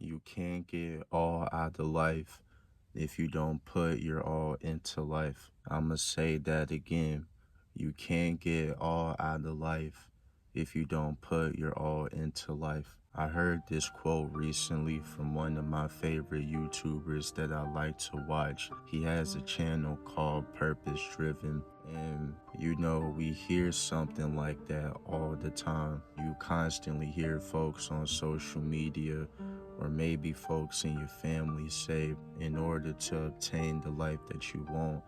You can't get all out of life if you don't put your all into life. I'ma say that again. You can't get all out of life if you don't put your all into life. I heard this quote recently from one of my favorite YouTubers that I like to watch. He has a channel called Purpose Driven, and we hear something like that all the time. You constantly hear folks on social media or maybe folks in your family say, in order to obtain the life that you want,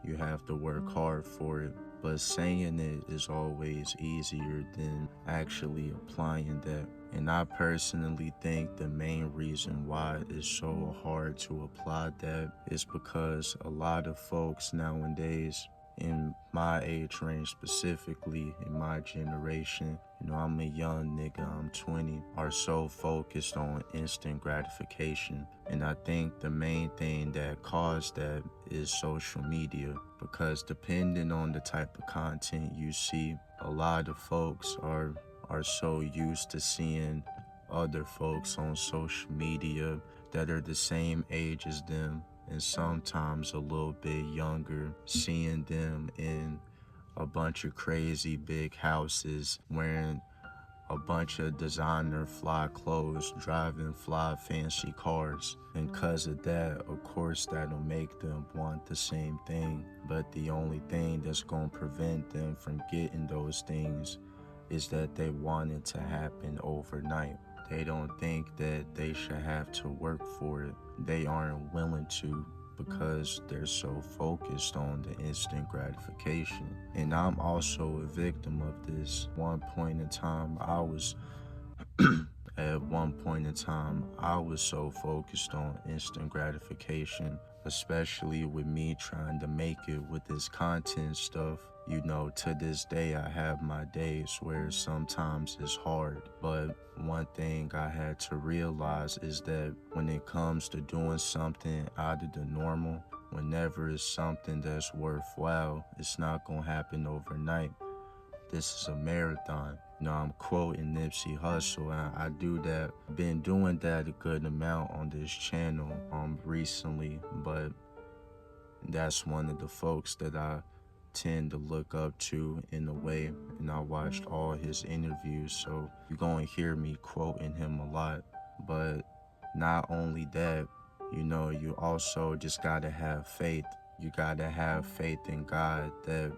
you have to work hard for it. But saying it is always easier than actually applying that. And I personally think the main reason why it's so hard to apply that is because a lot of folks nowadays, in my age range specifically, in my generation, I'm a young nigga, I'm 20, are so focused on instant gratification. And I think the main thing that caused that is social media, because depending on the type of content you see, a lot of folks are so used to seeing other folks on social media that are the same age as them and sometimes a little bit younger, seeing them in a bunch of crazy big houses, wearing a bunch of designer fly clothes, driving fly fancy cars. And cause of that, of course, that'll make them want the same thing. But the only thing that's gonna prevent them from getting those things is that they want it to happen overnight. They don't think that they should have to work for it. They aren't willing to because they're so focused on the instant gratification. And I'm also a victim of this. At one point in time, I was so focused on instant gratification, especially with me trying to make it with this content stuff. To this day, I have my days where sometimes it's hard. But one thing I had to realize is that when it comes to doing something out of the normal, whenever it's something that's worthwhile, it's not gonna happen overnight. This is a marathon. I'm quoting Nipsey Hussle, and I do that. Been doing that a good amount on this channel recently, but that's one of the folks that I tend to look up to in a way, and I watched all his interviews, so you're gonna hear me quoting him a lot. But not only that, you also just gotta have faith. You gotta have faith in God that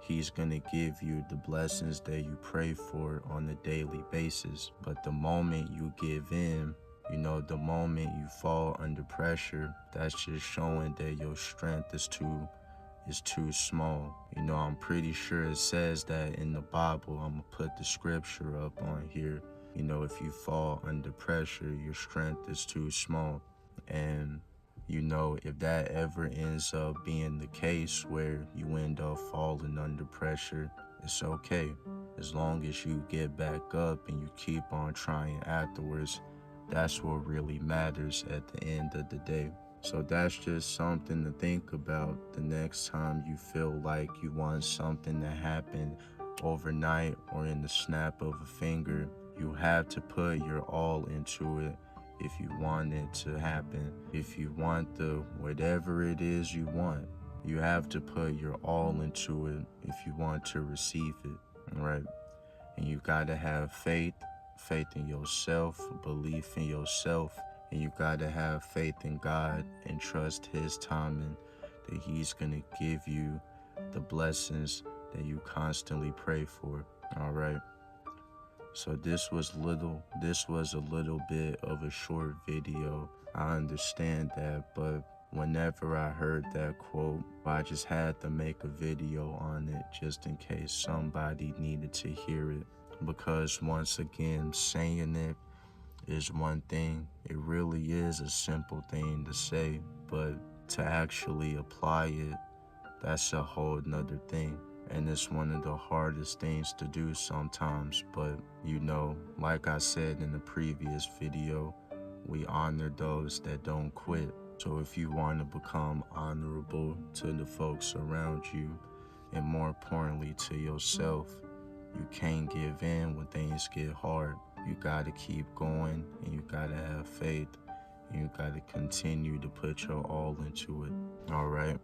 He's gonna give you the blessings that you pray for on a daily basis. But the moment you give in, the moment you fall under pressure, that's just showing that your strength is too small. I'm pretty sure it says that in the Bible. I'm gonna put the scripture up on here. If you fall under pressure, your strength is too small. And if that ever ends up being the case where you end up falling under pressure, it's okay. As long as you get back up and you keep on trying afterwards, that's what really matters at the end of the day. So that's just something to think about the next time you feel like you want something to happen overnight or in the snap of a finger. You have to put your all into it if you want it to happen. If you want whatever it is you want, you have to put your all into it if you want to receive it, right? And you gotta have faith in yourself, belief in yourself, and you gotta have faith in God and trust His timing, that He's gonna give you the blessings that you constantly pray for, all right? So this was a little bit of a short video. I understand that, but whenever I heard that quote, I just had to make a video on it just in case somebody needed to hear it. Because once again, saying it is one thing. It really is a simple thing to say, but to actually apply it, that's a whole nother thing. And it's one of the hardest things to do sometimes. But like I said in the previous video, we honor those that don't quit. So if you want to become honorable to the folks around you, and more importantly to yourself, you can't give in when things get hard. You gotta keep going, and you gotta have faith, and you gotta continue to put your all into it. All right.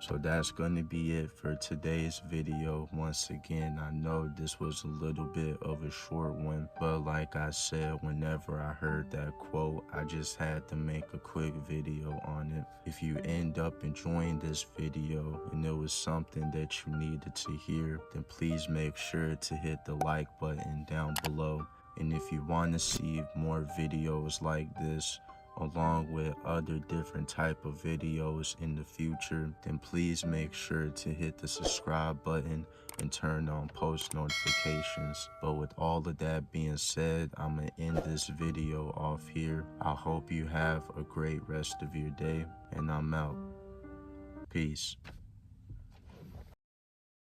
So that's going to be it for today's video. Once again, I know this was a little bit of a short one, but like I said, whenever I heard that quote, I just had to make a quick video on it. If you end up enjoying this video and it was something that you needed to hear, then please make sure to hit the like button down below. And if you want to see more videos like this, along with other different type of videos in the future, then please make sure to hit the subscribe button and turn on post notifications. But with all of that being said, I'm gonna end this video off here. I hope you have a great rest of your day, and I'm out. Peace.